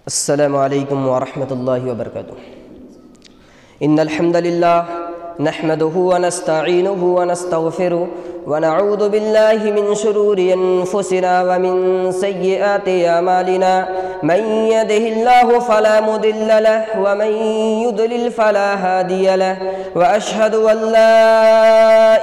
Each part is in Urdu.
السلام علیکم ورحمۃ اللہ وبرکاتہ۔ ان الحمد للہ نحمده ونستعینه ونستغفره ونعوذ باللہ من شرور انفسنا ومن سیئات اعمالنا من يهده الله فلا مضل له ومن يضلل فلا هادي له واشهد ان لا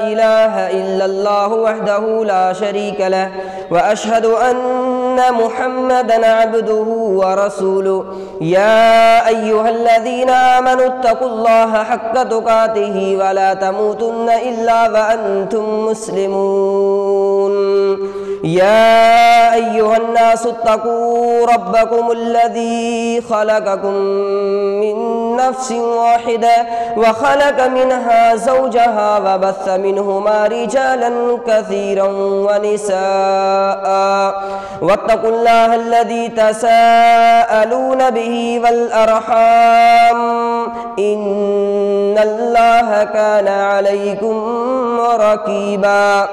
اله الا الله وحده لا شريك له واشهد ان محمدا عبده ورسوله يا ايها الذين امنوا اتقوا الله حق تقاته ولا تموتن الا وانتم مسلمون يا ايها الناس اتقوا ربكم الذي خلقكم من نفس واحدة وخلق منها زوجها وبث منهما رجالا كثيرا ونساء واتقوا الله الذي تساءلون به والأرحام إن الله كان عليكم رقيبا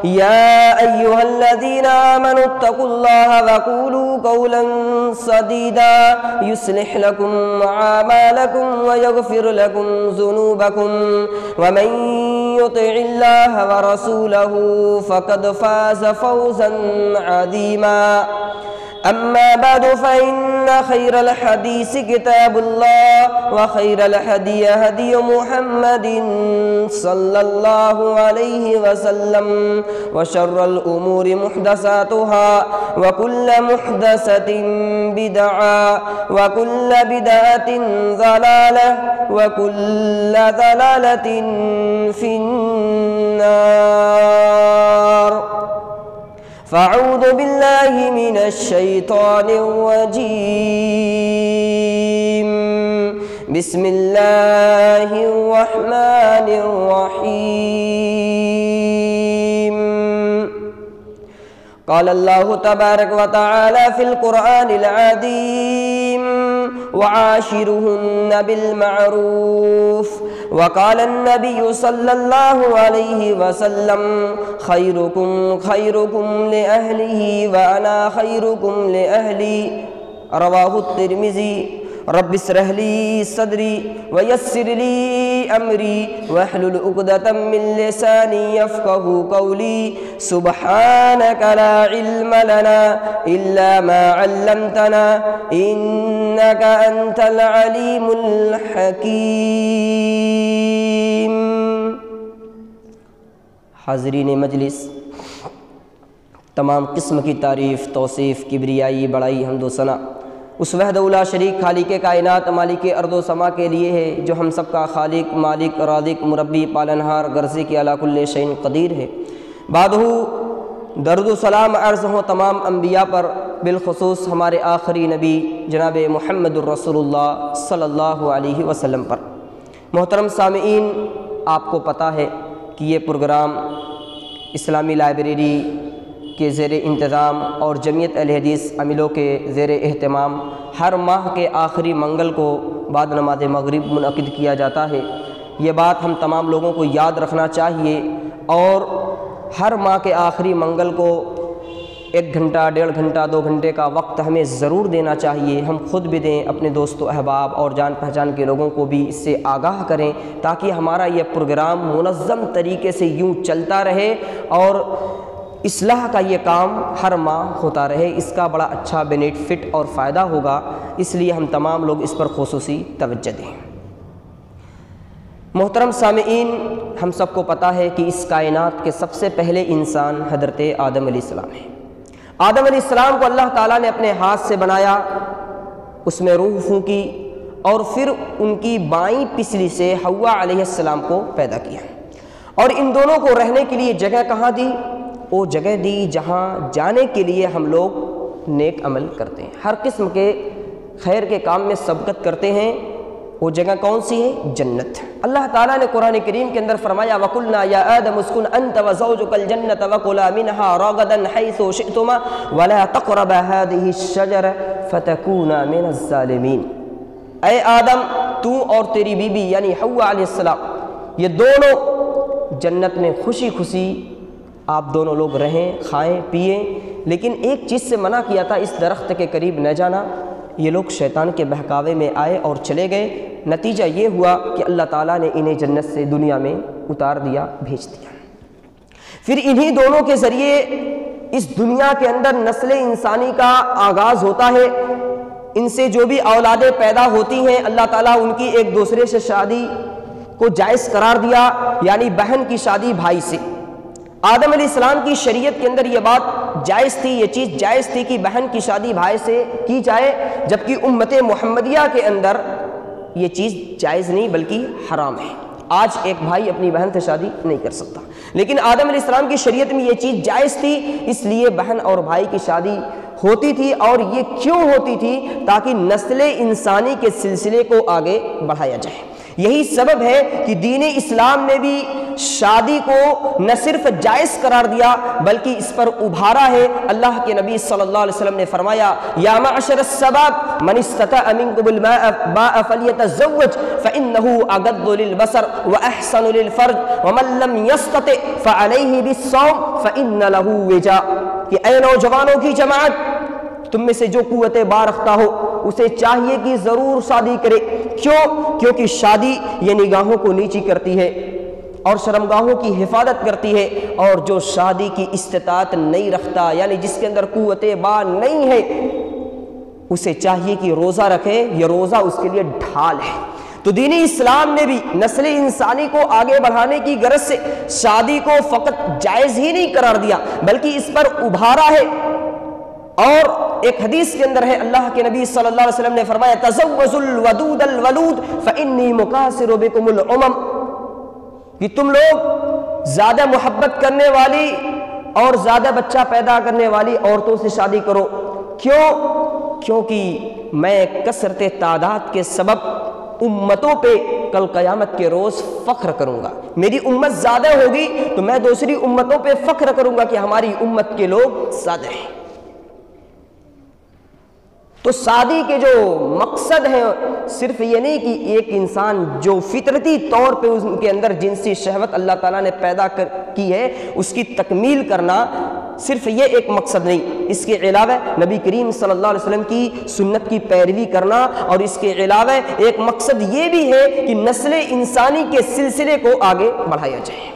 يا أيها الذين آمنوا اتقوا الله وقولوا قولا سديدا يصلح لكم أعمالكم ويغفر لكم ذنوبكم ومن يطع الله ورسوله فقد فاز فوزا عظيما أما بعد فإن خير الحديث كتاب الله وخير الهدي هدي محمد صلى الله عليه وسلم وشر الأمور محدثاتها وكل محدثة بدعة وكل بدعة ضلالة وكل ضلالة في النار فاعوذ باللہ من الشیطان الرجیم بسم اللہ الرحمن الرحیم قال اللہ تبارک وتعالی فی القرآن العظیم وعاشرهن بالمعروف وقال النبي صلى الله عليه وسلم خيركم خيركم لأهله وأنا خيركم لأهلي رواه الترمذي رب اشرح لي صدري ويسر لي أمري واحلل عقدة من لساني يفقهوا قولي سبحانك لا علم لنا إلا ما علمتنا إنك أنت العليم الحكيم۔ حاضرین مجلس، تمام قسم کی تعریف، توصیف، کبریائی، بڑائی، حمد و ثنا اس وحدہ لا شریک خالق کائنات مالک ارض و سما کے لیے ہے جو ہم سب کا خالق، مالک، رازق، مربی، پالنہار، غرضی کی علی کل شیء قدیر ہے۔ بعدہ درود و سلام عرض ہوں تمام انبیاء پر، بالخصوص ہمارے آخری نبی جناب محمد الرسول اللہ صلی اللہ علیہ وسلم پر۔ محترم سامعین، آپ کو پتہ ہے کہ یہ پروگرام اسلامی لائبریری کے زیر انتظام اور جمعیت اہل حدیث عاملوں کے زیر اہتمام ہر ماہ کے آخری منگل کو بعد نماز مغرب منعقد کیا جاتا ہے۔ یہ بات ہم تمام لوگوں کو یاد رکھنا چاہیے اور ہر ماہ کے آخری منگل کو 1 گھنٹہ، 1.5 گھنٹہ، 2 گھنٹے کا وقت ہمیں ضرور دینا چاہیے۔ ہم خود بھی دیں، اپنے دوست و احباب اور جان پہچان کے لوگوں کو بھی اس سے آگاہ کریں تاکہ ہمارا یہ پروگرام منظم طریقے سے یوں چلتا رہے اور اصلاح کا یہ کام ہر ماہ ہوتا رہے۔ اس کا بڑا اچھا بینیفٹ اور فائدہ ہوگا، اس لیے ہم تمام لوگ اس پر خصوصی توجہ دیں۔ محترم سامعین، ہم سب کو پتہ ہے کہ اس کائنات کے سب سے پہلے انسان حضرت آدم علیہ السلام ہے۔ آدم علیہ السلام کو اللہ تعالیٰ نے اپنے ہاتھ سے بنایا، اس میں روح پھونکی اور پھر ان کی بائیں پسلی سے حوا علیہ السلام کو پیدا کیا، اور ان دونوں کو رہنے کے لیے جگہ کہاں دی؟ وہ جگہ دی جہاں جانے کے لیے ہم لوگ نیک عمل کرتے ہیں، ہر قسم کے خیر کے کام میں سبقت کرتے ہیں۔ وہ جگہ کون سی ہے؟ جنت۔ اللہ تعالیٰ نے قرآن کریم کے اندر فرمایا وَقُلْنَا يَا آدَمُ اسْكُنْ أَنْتَ وَزَوْجُكَ الْجَنَّةَ وَكُلَا مِنْهَا رَغَدًا حَيْثُ شِئْتُمَا وَلَا تَقْرَبَا هَٰذِهِ الشَّجَرَةَ فَتَكُونَا مِنَ الظَّالِمِينَ۔ اے آدم، تو اور تیری بیوی یعنی حوا علیہ السلام، یہ دونوں جنت میں خوشی خوشی آپ دونوں لوگ رہیں، کھائیں، پئیں، لیکن ایک چیز سے منع کیا تھا، اس درخت کے قریب نہ جانا، یہ لوگ شیطان کے بہکاوے میں آئے اور چلے گئے۔ نتیجہ یہ ہوا کہ اللہ تعالیٰ نے انہیں جنت سے دنیا میں اتار دیا، بھیج دیا۔ پھر انہی دونوں کے ذریعے اس دنیا کے اندر نسل انسانی کا آغاز ہوتا ہے۔ ان سے جو بھی اولادیں پیدا ہوتی ہیں، اللہ تعالیٰ ان کی ایک دوسرے سے شادی کو جائز قرار دیا، یعنی بہن کی شادی بھائی سے۔ آدم علیہ السلام کی شریعت کے اندر یہ بات جائز تھی، یہ چیز جائز تھی کہ بہن کی شادی بھائی سے کی جائے، جبکہ امت محمدیہ کے اندر یہ چیز جائز نہیں بلکہ حرام ہے۔ آج ایک بھائی اپنی بہن سے شادی نہیں کر سکتا، لیکن آدم علیہ السلام کی شریعت میں یہ چیز جائز تھی، اس لیے بہن اور بھائی کی شادی ہوتی تھی۔ اور یہ کیوں ہوتی تھی؟ تاکہ نسل انسانی کے سلسلے کو آگے بڑھایا جائے۔ یہی سبب ہے کہ دین اسلام نے بھی شادی کو نہ صرف جائز قرار دیا بلکہ اس پر ابھارا ہے۔ اللہ کے نبی صلی اللہ علیہ وسلم نے فرمایا، یا معشر الشباب من استطاع منکم الباء فلیتزوج فانہ اغض للبصر واحسن للفرج ومن لم یستطع فعلیہ بالصوم فان له وجاء، کہ اے نوجوانوں کی جماعت، تم میں سے جو قوت با رکھتا ہو اسے چاہیے کہ ضرور شادی کرے۔ کیوں؟ کیونکہ شادی یہ نگاہوں کو نیچی کرتی ہے اور شرمگاہوں کی حفاظت کرتی ہے، اور جو شادی کی استطاعت نہیں رکھتا، یعنی جس کے اندر قوت با نہیں ہے، اسے چاہیے کہ روزہ رکھے، یہ روزہ اس کے لیے ڈھال ہے۔ تو دین اسلام نے بھی نسل انسانی کو آگے بڑھانے کی غرض سے شادی کو فقط جائز ہی نہیں قرار دیا بلکہ اس پر ابھارا ہے۔ اور ایک حدیث کے اندر ہے، اللہ کے نبی صلی اللہ علیہ وسلم نے فرمایا، تزوجوا الودود الولود فانی مکاثر بکم الامم، کہ تم لوگ زیادہ محبت کرنے والی اور زیادہ بچہ پیدا کرنے والی عورتوں سے شادی کرو۔ کیوں؟ کیونکہ میں کثرت تعداد کے سبب امتوں پہ کل قیامت کے روز فخر کروں گا۔ میری امت زیادہ ہوگی تو میں دوسری امتوں پہ فخر کروں گا کہ ہماری امت کے لوگ زیادہ ہیں۔ تو شادی کے جو مقصد ہے صرف یہ نہیں کہ ایک انسان جو فطرتی طور پہ اس کے اندر جنسی شہوت اللہ تعالیٰ نے پیدا کی ہے اس کی تکمیل کرنا، صرف یہ ایک مقصد نہیں، اس کے علاوہ نبی کریم صلی اللہ علیہ وسلم کی سنت کی پیروی کرنا، اور اس کے علاوہ ایک مقصد یہ بھی ہے کہ نسل انسانی کے سلسلے کو آگے بڑھایا جائے۔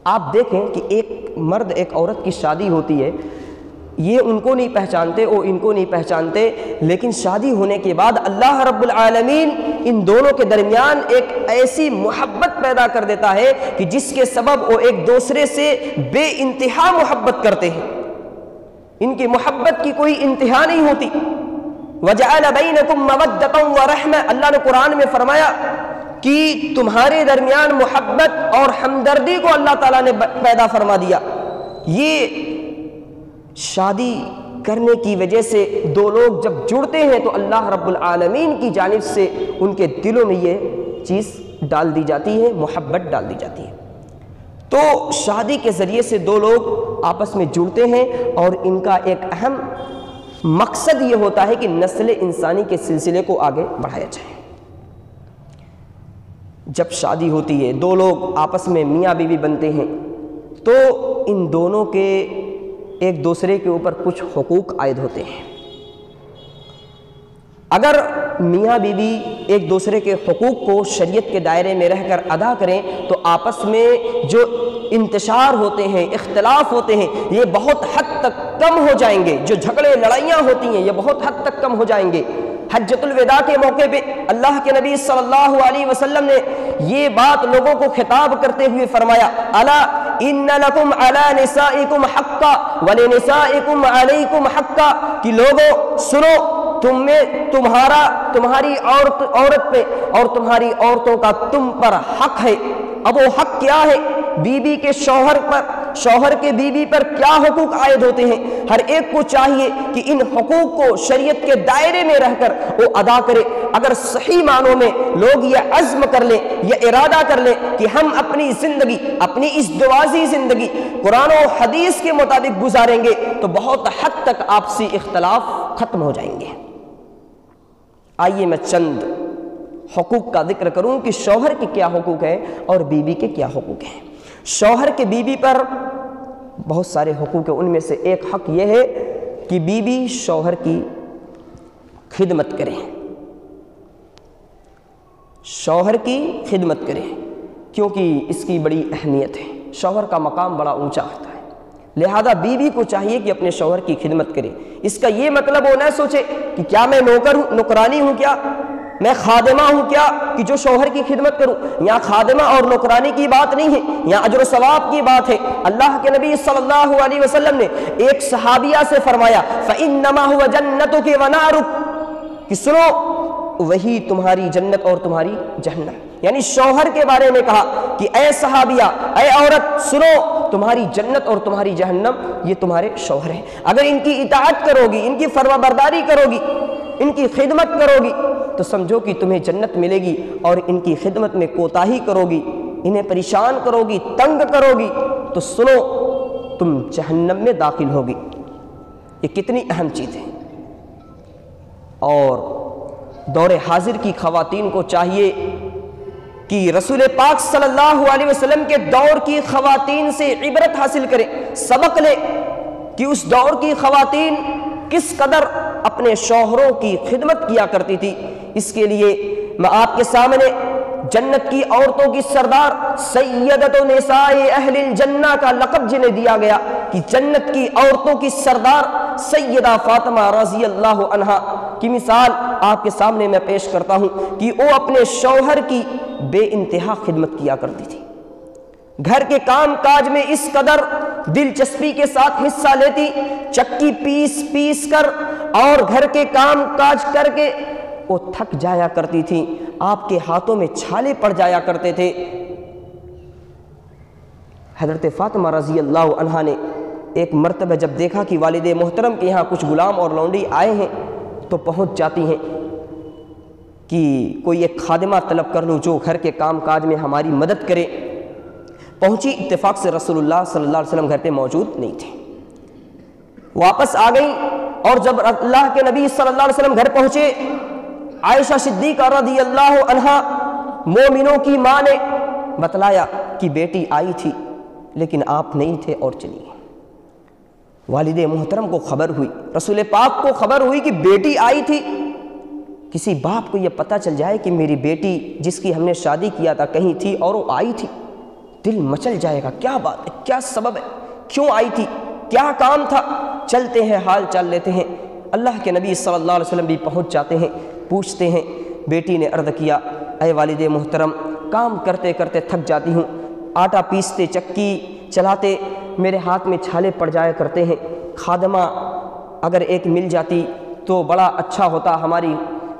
آپ دیکھیں کہ ایک مرد ایک عورت کی شادی ہوتی ہے، یہ ان کو نہیں پہچانتے، وہ ان کو نہیں پہچانتے، لیکن شادی ہونے کے بعد اللہ رب العالمین ان دونوں کے درمیان ایک ایسی محبت پیدا کر دیتا ہے کہ جس کے سبب وہ ایک دوسرے سے بے انتہا محبت کرتے ہیں، ان کی محبت کی کوئی انتہا نہیں ہوتی۔ وَجَعَلَ بَيْنَكُمْ مَوَدَّةً وَرَحْمَةً، اللہ نے قرآن میں فرمایا کہ تمہارے درمیان محبت اور ہمدردی کو اللہ تعالیٰ نے پیدا فرما دیا۔ یہ شادی کرنے کی وجہ سے دو لوگ جب جڑتے ہیں تو اللہ رب العالمین کی جانب سے ان کے دلوں میں یہ چیز ڈال دی جاتی ہے، محبت ڈال دی جاتی ہے۔ تو شادی کے ذریعے سے دو لوگ آپس میں جڑتے ہیں اور ان کا ایک اہم مقصد یہ ہوتا ہے کہ نسل انسانی کے سلسلے کو آگے بڑھایا جائے۔ جب شادی ہوتی ہے، دو لوگ آپس میں میاں بیوی بنتے ہیں، تو ان دونوں کے ایک دوسرے کے اوپر کچھ حقوق عائد ہوتے ہیں۔ اگر میاں بیوی ایک دوسرے کے حقوق کو شریعت کے دائرے میں رہ کر ادا کریں تو آپس میں جو انتشار ہوتے ہیں، اختلاف ہوتے ہیں، یہ بہت حد تک کم ہو جائیں گے۔ جو جھگڑے لڑائیاں ہوتی ہیں یہ بہت حد تک کم ہو جائیں گے۔ حجۃ الوداع کے موقع پہ اللہ کے نبی صلی اللہ علیہ وسلم نے یہ بات لوگوں کو خطاب کرتے ہوئے فرمایا، الا ان لکم علی نسائکم حقا ولنسائکم علیکم حقا، کہ لوگوں سنو، تمہاری عورت پہ اور تمہاری عورتوں کا تم پر حق ہے۔ اب وہ حق کیا ہے؟ بیوی کے شوہر پر، شوہر کے بیوی پر کیا حقوق عائد ہوتے ہیں؟ ہر ایک کو چاہیے کہ ان حقوق کو شریعت کے دائرے میں رہ کر وہ ادا کرے۔ اگر صحیح معنوں میں لوگ یہ عزم کر لیں، یہ ارادہ کر لیں کہ ہم اپنی زندگی، اپنی اس ازدواجی زندگی قرآن و حدیث کے مطابق گزاریں گے تو بہت حد تک آپسی اختلاف ختم ہو جائیں گے۔ آئیے میں چند حقوق کا ذکر کروں کہ شوہر کے کیا حقوق ہیں اور بیوی کے کیا حقوق ہیں۔ شوہر کے بیوی پر بہت سارے حقوق ہیں، ان میں سے ایک حق یہ ہے کہ بیوی شوہر کی خدمت کریں، شوہر کی خدمت کریں، کیونکہ اس کی بڑی اہمیت ہے، شوہر کا مقام بڑا اونچا ہوتا ہے۔ لہذا بیوی کو چاہیے کہ اپنے شوہر کی خدمت کرے۔ اس کا یہ مطلب وہ نہ سوچے کہ کیا میں نوکر ہوں، نوکرانی ہوں، کیا میں خادمہ ہوں کیا کہ جو شوہر کی خدمت کروں۔ یہاں خادمہ اور نوکرانی کی بات نہیں ہے، یہاں اجر و ثواب کی بات ہے۔ اللہ کے نبی صلی اللہ علیہ وسلم نے ایک صحابیہ سے فرمایا فَإِنَّمَا هُوَ جَنَّتُكِ وَنَارُكِ کہ سنو وہی تمہاری جنت اور تمہاری جہنم، یعنی شوہر کے بارے میں کہا کہ اے صحابیہ، اے عورت سنو، تمہاری جنت اور تمہاری جہنم یہ تمہارے شوہر ہیں۔ اگر ان کی اطاعت کرو گی، ان کی فرما برداری کرو گی، ان کی خدمت کرو گی تو سمجھو کہ تمہیں جنت ملے گی، اور ان کی خدمت میں کوتاہی کرو گی، انہیں پریشان کرو گی، تنگ کرو گی تو سنو تم جہنم میں داخل ہوگی۔ یہ کتنی اہم چیز ہے۔ اور دور حاضر کی خواتین کو چاہیے کہ رسول پاک صلی اللہ علیہ وسلم کے دور کی خواتین سے عبرت حاصل کریں، سبق لیں کہ اس دور کی خواتین کس قدر اپنے شوہروں کی خدمت کیا کرتی تھی۔ اس کے لیے میں آپ کے سامنے جنت کی عورتوں کی سردار سیدۃ نساء اہل الجنہ کا لقب جنہیں دیا گیا کہ جنت کی عورتوں کی سردار سیدہ فاطمہ رضی اللہ عنہا کی مثال آپ کے سامنے میں پیش کرتا ہوں کہ وہ اپنے شوہر کی بے انتہا خدمت کیا کرتی تھی، گھر کے کام کاج میں اس قدر دلچسپی کے ساتھ حصہ لیتی، چکی پیس پیس کر اور گھر کے کام کاج کر کے وہ تھک جایا کرتی تھی، آپ کے ہاتھوں میں چھالے پڑ جایا کرتے تھے۔ حضرت فاطمہ رضی اللہ عنہا نے ایک مرتبہ جب دیکھا کہ والد محترم کے یہاں کچھ غلام اور لونڈی آئے ہیں تو پہنچ جاتی ہیں کہ کوئی ایک خادمہ طلب کر لوں جو گھر کے کام کاج میں ہماری مدد کرے۔ پہنچی، اتفاق سے رسول اللہ صلی اللہ علیہ وسلم گھر پہ موجود نہیں تھے، واپس آ گئیں، اور جب اللہ کے نبی صلی اللہ علیہ وسلم گھر پہنچے، عائشہ صدیقہ رضی اللہ عنہا مومنوں کی ماں نے بتلایا کہ بیٹی آئی تھی لیکن آپ نہیں تھے اور چلی گئی۔ والد محترم کو خبر ہوئی، رسول پاک کو خبر ہوئی کہ بیٹی آئی تھی۔ کسی باپ کو یہ پتہ چل جائے کہ میری بیٹی جس کی ہم نے شادی کیا تھا کہیں تھی اور وہ آئی تھی، دل مچل جائے گا، کیا بات ہے، کیا سبب ہے، کیوں آئی تھی، کیا کام تھا۔ چلتے ہیں، حال چال لیتے ہیں، اللہ کے نبی صلی اللہ علیہ وسلم بھی پہنچ جاتے ہیں، پوچھتے ہیں۔ بیٹی نے عرض کیا اے والد محترم، کام کرتے کرتے تھک جاتی ہوں، آٹا پیستے چکی چلاتے میرے ہاتھ میں چھالے پڑ جایا کرتے ہیں، خادمہ اگر ایک مل جاتی تو بڑا اچھا ہوتا، ہماری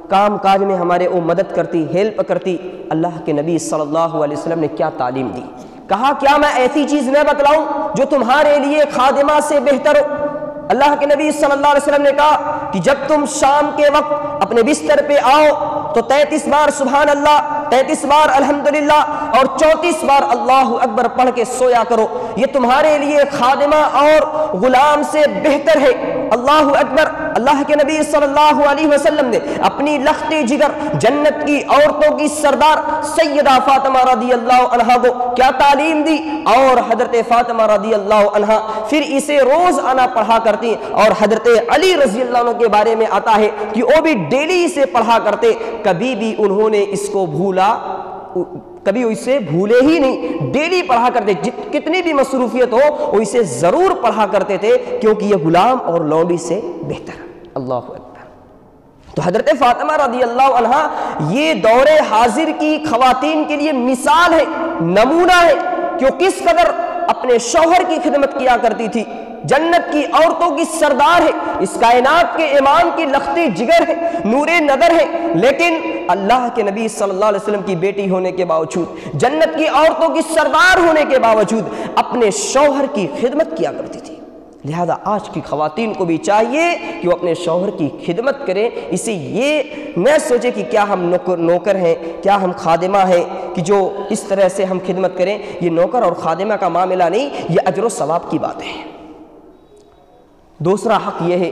کام کاج میں ہمارے وہ مدد کرتی، ہیلپ کرتی۔ اللہ کے نبی صلی اللہ علیہ وسلم نے کیا تعلیم دی، کہا کیا میں ایسی چیز نہ بتلاؤں جو تمہارے لیے خادمہ سے بہتر ہو۔ اللہ کے نبی صلی اللہ علیہ وسلم نے کہا کہ جب تم شام کے وقت اپنے بستر پہ آؤ تو 33 بار سبحان اللہ، 33 بار الحمدللہ اور 34 بار اللہ اکبر پڑھ کے سویا کرو، یہ تمہارے لیے خادمہ اور غلام سے بہتر ہے۔ اللہ اکبر۔ اللہ کے نبی صلی اللہ علیہ وسلم نے اپنی لخت جگر جنت کی عورتوں کی سردار سیدہ فاطمہ رضی اللہ عنہا کو کیا تعلیم دی، اور حضرت فاطمہ رضی اللہ عنہا پھر اسے روز آنا پڑھا کرتی، اور حضرت علی رضی اللہ عنہ کے بارے میں آتا ہے کہ وہ بھی ڈیلی اسے پڑھا کرتے، کبھی بھی انہوں نے اس کو کبھی اسے بھولے ہی نہیں، ڈیلی پڑھا کرتے، کتنی بھی مصروفیت ہو وہ اسے ضرور پڑھا کرتے تھے، کیونکہ یہ غلام اور لونڈی سے بہتر۔ اللہ اکبر۔ تو حضرت فاطمہ رضی اللہ عنہا یہ دور حاضر کی خواتین کے لیے مثال ہے، نمونہ ہے کہ وہ کس قدر اپنے شوہر کی خدمت کیا کرتی تھی، جنت کی عورتوں کی سردار ہے، اس کائنات کے امام کی لخت جگر ہے، نور نظر ہے، لیکن اللہ کے نبی صلی اللہ علیہ وسلم کی بیٹی ہونے کے باوجود، جنت کی عورتوں کی سردار ہونے کے باوجود اپنے شوہر کی خدمت کیا کرتی تھی۔ لہذا آج کی خواتین کو بھی چاہیے کہ وہ اپنے شوہر کی خدمت کریں، اسے یہ نہ سوچے کہ کیا ہم نوکر ہیں، کیا ہم خادمہ ہیں کہ جو اس طرح سے ہم خدمت کریں۔ یہ نوکر اور خادمہ کا معاملہ نہیں، یہ اجر و ثواب کی بات ہے۔ دوسرا حق یہ ہے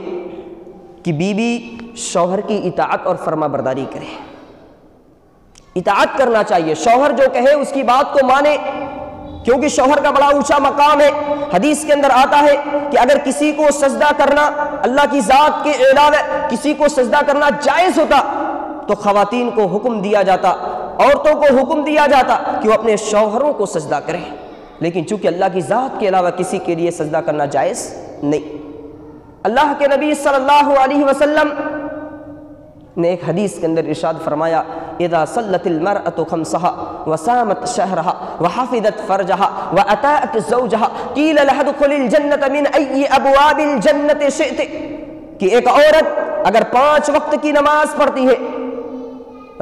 کہ بیوی شوہر کی اطاعت اور فرما برداری کرے، اطاعت کرنا چاہیے، شوہر جو کہے اس کی بات کو مانے، کیونکہ شوہر کا بڑا اونچا مقام ہے۔ حدیث کے اندر آتا ہے کہ اگر کسی کو سجدہ کرنا اللہ کی ذات کے علاوہ کسی کو سجدہ کرنا جائز ہوتا تو خواتین کو حکم دیا جاتا، عورتوں کو حکم دیا جاتا کہ وہ اپنے شوہروں کو سجدہ کریں، لیکن چونکہ اللہ کی ذات کے علاوہ کسی کے لیے سجدہ کرنا جائز نہیں۔ اللہ کے نبی صلی اللہ علیہ وسلم نے ایک حدیث کے اندر ارشاد فرمایا، اذا صلت المرأة خمسها وصامت شهرها وحفظت فرجها واتأت زوجها قيل لها ادخل الجنة من اي ابواب الجنة شئت، کہ ایک عورت اگر 5 وقت کی نماز پڑھتی ہے،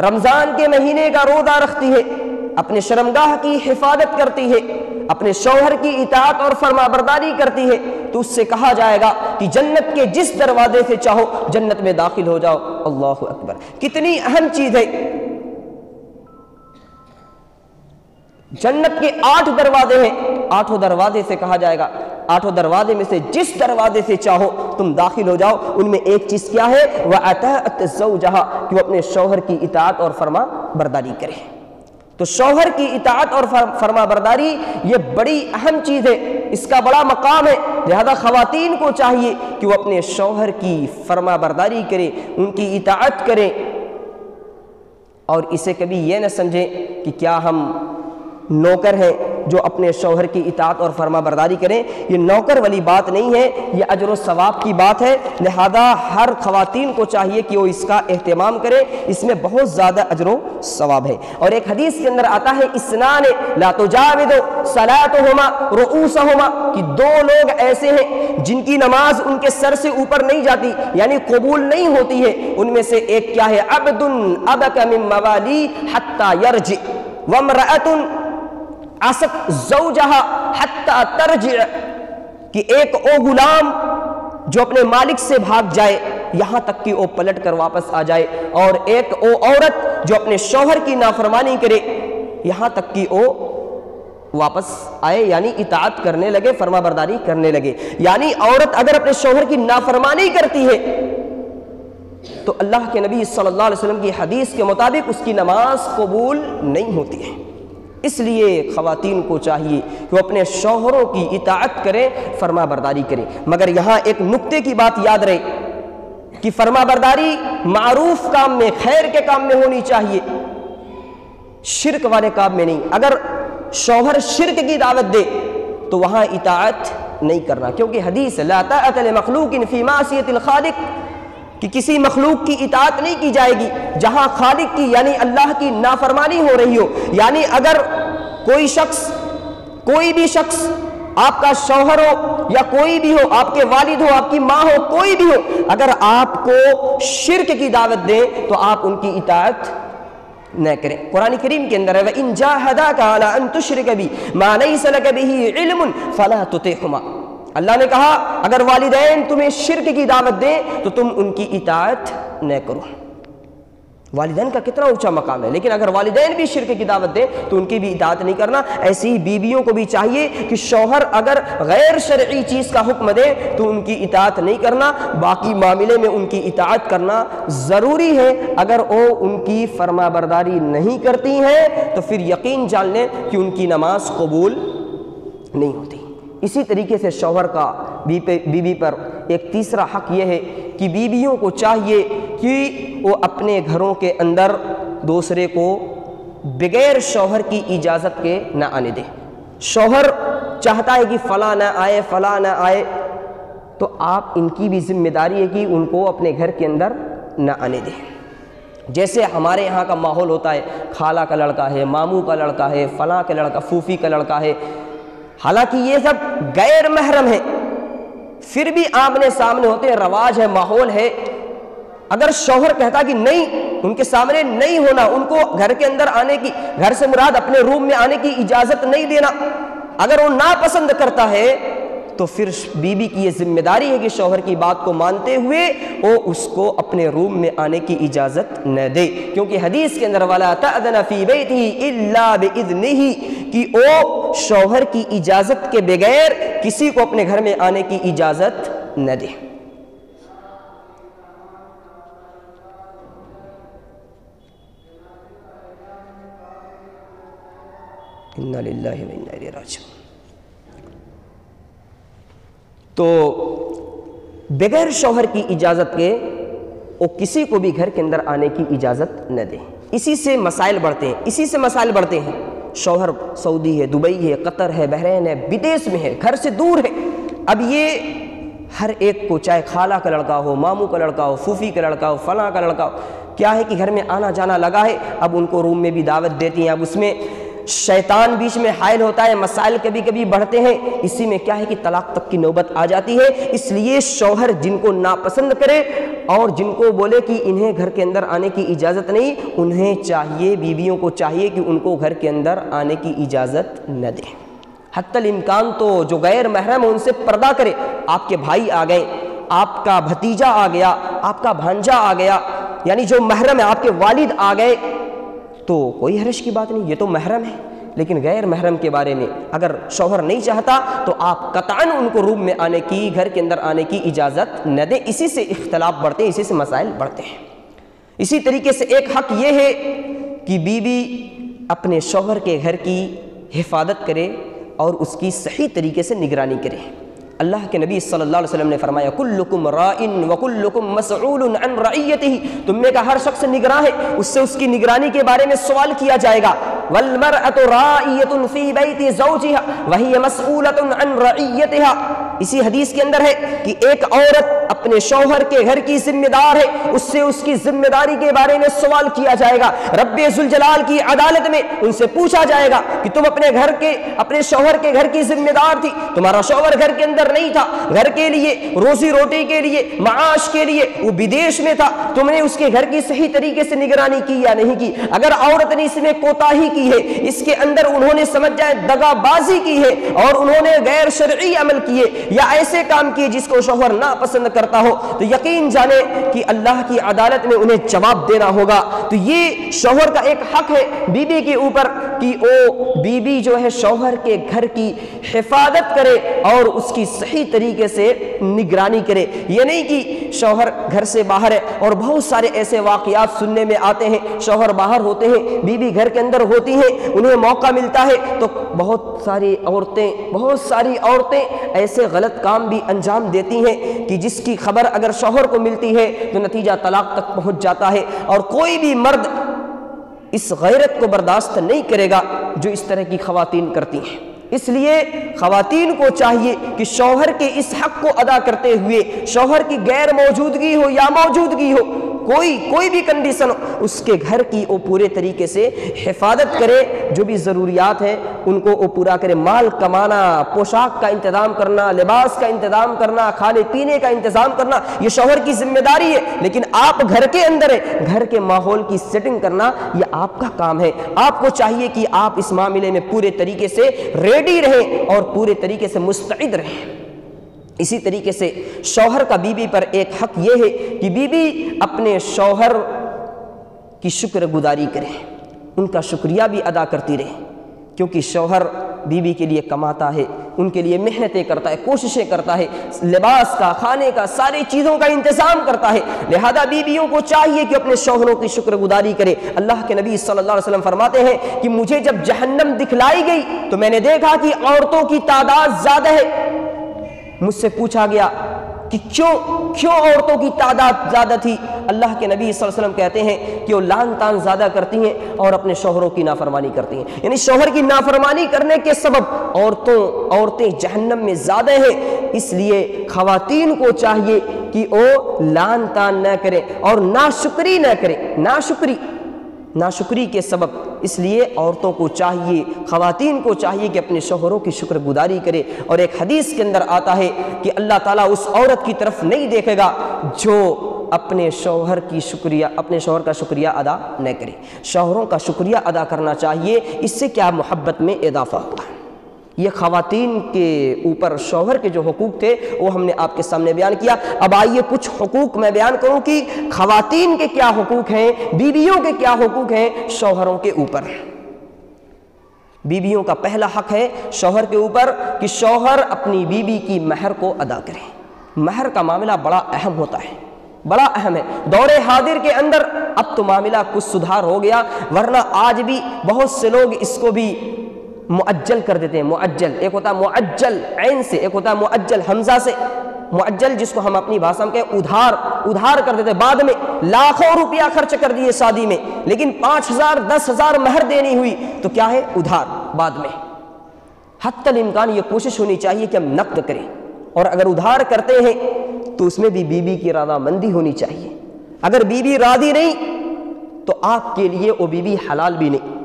رمضان کے مہینے کا روزہ رکھتی ہے، اپنے شرمگاہ کی حفاظت کرتی ہے، اپنے شوہر کی اطاعت اور فرما برداری کرتی ہے، تو اس سے کہا جائے گا کہ جنت کے جس دروازے سے چاہو جنت میں داخل ہو جاؤ۔ اللہ اکبر، کتنی اہم چیز ہے۔ جنت کے 8 دروازے ہیں، 8 دروازے سے کہا جائے گا 8 دروازے میں سے جس دروازے سے چاہو تم داخل ہو جاؤ۔ ان میں ایک چیز کیا ہے؟ وَأَطَاعَتْ زَوْجَهَا، کہ وہ اپنے شوہر کی اطاعت اور فرما برداری کرے۔ تو شوہر کی اطاعت اور فرما برداری یہ بڑی اہم چیز ہے، اس کا بڑا مقام ہے، لہذا خواتین کو چاہیے کہ وہ اپنے شوہر کی فرما برداری کریں، ان کی اطاعت کریں، اور اسے کبھی یہ نہ سمجھیں کہ کیا ہم نوکر ہیں جو اپنے شوہر کی اطاعت اور فرما برداری کریں۔ یہ نوکر والی بات نہیں ہے، یہ اجر و ثواب کی بات ہے، لہذا ہر خواتین کو چاہیے کہ وہ اس کا اہتمام کرے، اس میں بہت زیادہ اجر و ثواب ہے۔ اور ایک حدیث کے اندر آتا ہے، اسنان لا تجاوز صلاتهما رؤوسهما، کہ 2 لوگ ایسے ہیں جن کی نماز ان کے سر سے اوپر نہیں جاتی، یعنی قبول نہیں ہوتی ہے۔ ان میں سے ایک کیا ہے؟ عبد ابک من موالی حتی یرجع، وامرأة عصت زوجہا حتی ترجع، کہ ایک او غلام جو اپنے مالک سے بھاگ جائے یہاں تک کہ وہ پلٹ کر واپس آ جائے، اور ایک او عورت جو اپنے شوہر کی نافرمانی کرے یہاں تک کہ وہ واپس آئے، یعنی اطاعت کرنے لگے، فرما برداری کرنے لگے۔ یعنی عورت اگر اپنے شوہر کی نافرمانی کرتی ہے تو اللہ کے نبی صلی اللہ علیہ وسلم کی حدیث کے مطابق اس کی نماز قبول نہیں ہوتی ہے۔ اس لیے خواتین کو چاہیے کہ وہ اپنے شوہروں کی اطاعت کریں، فرما برداری کریں۔ مگر یہاں ایک نکتے کی بات یاد رہے کہ فرما برداری معروف کام میں، خیر کے کام میں ہونی چاہیے، شرک والے کام میں نہیں۔ اگر شوہر شرک کی دعوت دے تو وہاں اطاعت نہیں کرنا، کیونکہ حدیث لا طاعۃ لمخلوق فی معصیۃ الخالق، کہ کسی مخلوق کی اطاعت نہیں کی جائے گی جہاں خالق کی یعنی اللہ کی نافرمانی ہو رہی ہو۔ یعنی اگر کوئی بھی شخص آپ کا شوہر ہو یا کوئی بھی ہو، آپ کے والد ہو، آپ کی ماں ہو، کوئی بھی ہو، اگر آپ کو شرک کی دعوت دیں تو آپ ان کی اطاعت نہ کریں۔ قرآن کریم کے اندر ہے وَإِن جَاهَدَاكَ عَلَىٰ أَن تُشْرِكَ بِي مَا لَيْسَ لَكَ بِهِ عِلْمٌ فَلَا تُطِعْهُمَا، اللہ نے کہا اگر والدین تمہیں شرک کی دعوت دیں تو تم ان کی اطاعت نہ کرو۔ والدین کا کتنا اونچا مقام ہے، لیکن اگر والدین بھی شرک کی دعوت دیں تو ان کی بھی اطاعت نہیں کرنا۔ ایسی ہی بیویوں کو بھی چاہیے کہ شوہر اگر غیر شرعی چیز کا حکم دے تو ان کی اطاعت نہیں کرنا، باقی معاملے میں ان کی اطاعت کرنا ضروری ہے۔ اگر وہ ان کی فرما برداری نہیں کرتی ہیں تو پھر یقین جان لیں کہ ان کی نماز قبول نہیں ہوتی۔ اسی طریقے سے شوہر کا بیوی پر ایک تیسرا حق یہ ہے کہ بیویوں کو چاہیے کہ وہ اپنے گھروں کے اندر دوسرے کو بغیر شوہر کی اجازت کے نہ آنے دیں۔ شوہر چاہتا ہے کہ فلاں نہ آئے، فلاں نہ آئے، تو آپ ان کی بھی ذمہ داری ہے کہ ان کو اپنے گھر کے اندر نہ آنے دیں۔ جیسے ہمارے یہاں کا ماحول ہوتا ہے، خالہ کا لڑکا ہے، ماموں کا لڑکا ہے، فلاں کا لڑکا، پھوپھی کا لڑکا ہے، حالانکہ یہ سب غیر محرم ہیں، پھر بھی آمنے سامنے ہوتے ہیں، رواج ہے، ماحول ہے۔ اگر شوہر کہتا کہ نہیں، ان کے سامنے نہیں ہونا، ان کو گھر کے اندر آنے کی، گھر سے مراد اپنے روم میں آنے کی اجازت نہیں دینا، اگر وہ ناپسند کرتا ہے تو پھر بیوی کی یہ ذمہ داری ہے کہ شوہر کی بات کو مانتے ہوئے وہ اس کو اپنے روم میں آنے کی اجازت نہ دے، کیونکہ حدیث کے اندر وَلَا تَأْذَنَ فِي بَيْتِهِ إِلَّا بِإِذْنِهِ، کہ وہ شوہر کی اجازت کے بغیر کسی کو اپنے گھر میں آنے کی اجازت نہ دے۔ انا للہ و انا الیہ راجعون۔ تو بغیر شوہر کی اجازت کے وہ کسی کو بھی گھر کے اندر آنے کی اجازت نہ دیں۔ اسی سے مسائل بڑھتے ہیں، شوہر سعودی ہے، دبئی ہے، قطر ہے، بحرین ہے، بدیس میں ہے، گھر سے دور ہے۔ اب یہ ہر ایک کو، چاہے خالہ کا لڑکا ہو، ماموں کا لڑکا ہو، پھوپھی کا لڑکا ہو، فلاں کا لڑکا ہو، کیا ہے کہ گھر میں آنا جانا لگا ہے، اب ان کو روم میں بھی دعوت دیتی ہیں، اب اس میں شیطان بیچ میں حائل ہوتا ہے، مسائل کبھی کبھی بڑھتے ہیں، اسی میں کیا ہے کہ طلاق تک کی نوبت آ جاتی ہے۔ اس لیے شوہر جن کو ناپسند کرے اور جن کو بولے کہ انہیں گھر کے اندر آنے کی اجازت نہیں، انہیں چاہیے، بیویوں کو چاہیے کہ ان کو گھر کے اندر آنے کی اجازت نہ دیں۔ حتی الامکان تو جو غیر محرم ان سے پردہ کرے۔ آپ کے بھائی آ گئے، آپ کا بھتیجا آ گیا، آپ کا بھانجا آ گیا، یعنی جو محرم ہے، آپ کے والد آ گئے، تو کوئی حرج کی بات نہیں، یہ تو محرم ہے۔ لیکن غیر محرم کے بارے میں اگر شوہر نہیں چاہتا تو آپ قطعاً ان کو روم میں آنے کی، گھر کے اندر آنے کی اجازت نہ دیں۔ اسی سے اختلاف بڑھتے ہیں، اسی سے مسائل بڑھتے ہیں۔ اسی طریقے سے ایک حق یہ ہے کہ بیوی اپنے شوہر کے گھر کی حفاظت کرے اور اس کی صحیح طریقے سے نگرانی کرے۔ اللہ کے نبی صلی اللہ علیہ وسلم نے فرمایا کلکم رائن وکلکم مسئول عن رعیتہ، تم میں کا ہر شخص نگراں ہے، اس سے اس کی نگرانی کے بارے میں سوال کیا جائے گا۔ والمرأة راعیۃ فی بیت زوجہا وہی مسئولۃ عن رعیتہا، اسی حدیث کے اندر ہے کہ ایک عورت اپنے شوہر کے گھر کی ذمہ دار ہے، اس سے اس کی ذمہ داری کے بارے میں سوال کیا جائے گا۔ رب ذوالجلال کی عدالت میں ان سے پوچھا جائے گا کہ تم اپنے شوہر کے گھر کی ذمہ دار تھی، تمہارا شوہر گھر کے اندر نہیں تھا، گھر کے لیے، روزی روٹی کے لیے، معاش کے لیے وہ بدیش میں تھا، تم نے اس کے گھر کی صحیح طریقے سے نگرانی کی یا نہیں کی؟ اگر عورت نے اس میں کوتاہی کی ہے، اس کے اندر انہوں نے سمجھ جائے دغا بازی کی ہے اور انہوں نے غیر شرعی عمل کیے یا ایسے کام کیے جس کو شوہر ناپسند کرتا ہو، تو یقین جانے کہ اللہ کی عدالت میں انہیں جواب دینا ہوگا۔ تو یہ شوہر کا ایک حق ہے بیوی کے اوپر کہ وہ بیوی جو ہے شوہر کے گھر کی حفاظت کرے اور اس کی صحیح طریقے سے نگرانی کرے۔ یہ نہیں کہ شوہر گھر سے باہر ہے، اور بہت سارے ایسے واقعات سننے میں آتے ہیں، شوہر باہر ہوتے ہیں، بیوی گھر کے اندر ہوتی ہیں، انہیں موقع ملتا ہے تو بہت ساری عورتیں ایسے غلط کام بھی انجام دیتی ہیں کہ جس کی خبر اگر شوہر کو ملتی ہے تو نتیجہ طلاق تک پہنچ جاتا ہے، اور کوئی بھی مرد اس غیرت کو برداشت نہیں کرے گا جو اس طرح کی خواتین کرتی ہیں۔ اس لیے خواتین کو چاہیے کہ شوہر کے اس حق کو ادا کرتے ہوئے، شوہر کی غیر موجودگی ہو یا موجودگی ہو، کوئی بھی کنڈیشن ہو، اس کے گھر کی وہ پورے طریقے سے حفاظت کرے، جو بھی ضروریات ہیں ان کو وہ پورا کرے۔ مال کمانا، پوشاک کا انتظام کرنا، لباس کا انتظام کرنا، کھانے پینے کا انتظام کرنا، یہ شوہر کی ذمہ داری ہے، لیکن آپ گھر کے اندر ہے، گھر کے ماحول کی سیٹنگ کرنا یہ آپ کا کام ہے۔ آپ کو چاہیے کہ آپ اس معاملے میں پورے طریقے سے ریڈی رہیں اور پورے طریقے سے مستعد رہیں۔ اسی طریقے سے شوہر کا بیوی پر ایک حق یہ ہے کہ بیوی اپنے شوہر کی شکر گزاری کرے، ان کا شکریہ بھی ادا کرتی رہے، کیونکہ شوہر بیوی کے لیے کماتا ہے، ان کے لیے محنتیں کرتا ہے، کوششیں کرتا ہے، لباس کا، کھانے کا، ساری چیزوں کا انتظام کرتا ہے، لہذا بیویوں کو چاہیے کہ اپنے شوہروں کی شکر گزاری کرے۔ اللہ کے نبی صلی اللہ علیہ وسلم فرماتے ہیں کہ مجھے جب جہنم دکھلائی گئی تو میں نے دیکھا کہ عورتوں کی تعداد زیادہ ہے۔ مجھ سے پوچھا گیا کہ کیوں عورتوں کی تعداد زیادہ تھی؟ اللہ کے نبی صلی اللہ علیہ وسلم کہتے ہیں کہ وہ لان تان زیادہ کرتی ہیں اور اپنے شوہروں کی نافرمانی کرتی ہیں، یعنی شوہر کی نافرمانی کرنے کے سبب عورتیں جہنم میں زیادہ ہیں۔ اس لیے خواتین کو چاہیے کہ وہ لان تان نہ کریں اور ناشکری نہ کریں، ناشکری کے سبب۔ اس لیے عورتوں کو چاہیے، خواتین کو چاہیے کہ اپنے شوہروں کی شکر گزاری کرے، اور ایک حدیث کے اندر آتا ہے کہ اللہ تعالیٰ اس عورت کی طرف نہیں دیکھے گا جو اپنے شوہر کا شکریہ ادا نہ کرے۔ شوہروں کا شکریہ ادا کرنا چاہیے، اس سے کیا محبت میں اضافہ ہوگا۔ یہ خواتین کے اوپر شوہر کے جو حقوق تھے وہ ہم نے آپ کے سامنے بیان کیا۔ اب آئیے کچھ حقوق میں بیان کروں کہ خواتین کے کیا حقوق ہیں، بیویوں کے کیا حقوق ہیں شوہروں کے اوپر۔ بیویوں کا پہلا حق ہے شوہر کے اوپر کہ شوہر اپنی بیوی کی مہر کو ادا کرے۔ مہر کا معاملہ بڑا اہم ہوتا ہے، بڑا اہم ہے۔ دور حاضر کے اندر اب تو معاملہ کچھ سدھار ہو گیا، ورنہ آج بھی بہت سے لوگ اس کو بھی معجل کر دیتے ہیں. معجل ایک ہوتا ہے معجل عین سے, ایک ہوتا ہے معجل حمزہ سے. معجل جس کو ہم اپنی بھاشا میں کہیں ادھار کر دیتے ہیں. بعد میں لاکھوں روپیہ خرچ کر دیے شادی میں, لیکن 5,000 10,000 مہر دینی ہوئی تو کیا ہے, ادھار بعد میں. حتی الامکان یہ کوشش ہونی چاہیے کہ ہم نقد کریں, اور اگر ادھار کرتے ہیں تو اس میں بھی بیوی کی رضا مندی ہونی چاہیے. اگر بیوی راضی نہیں تو آپ کے لیے وہ بیوی حلال بھی نہیں.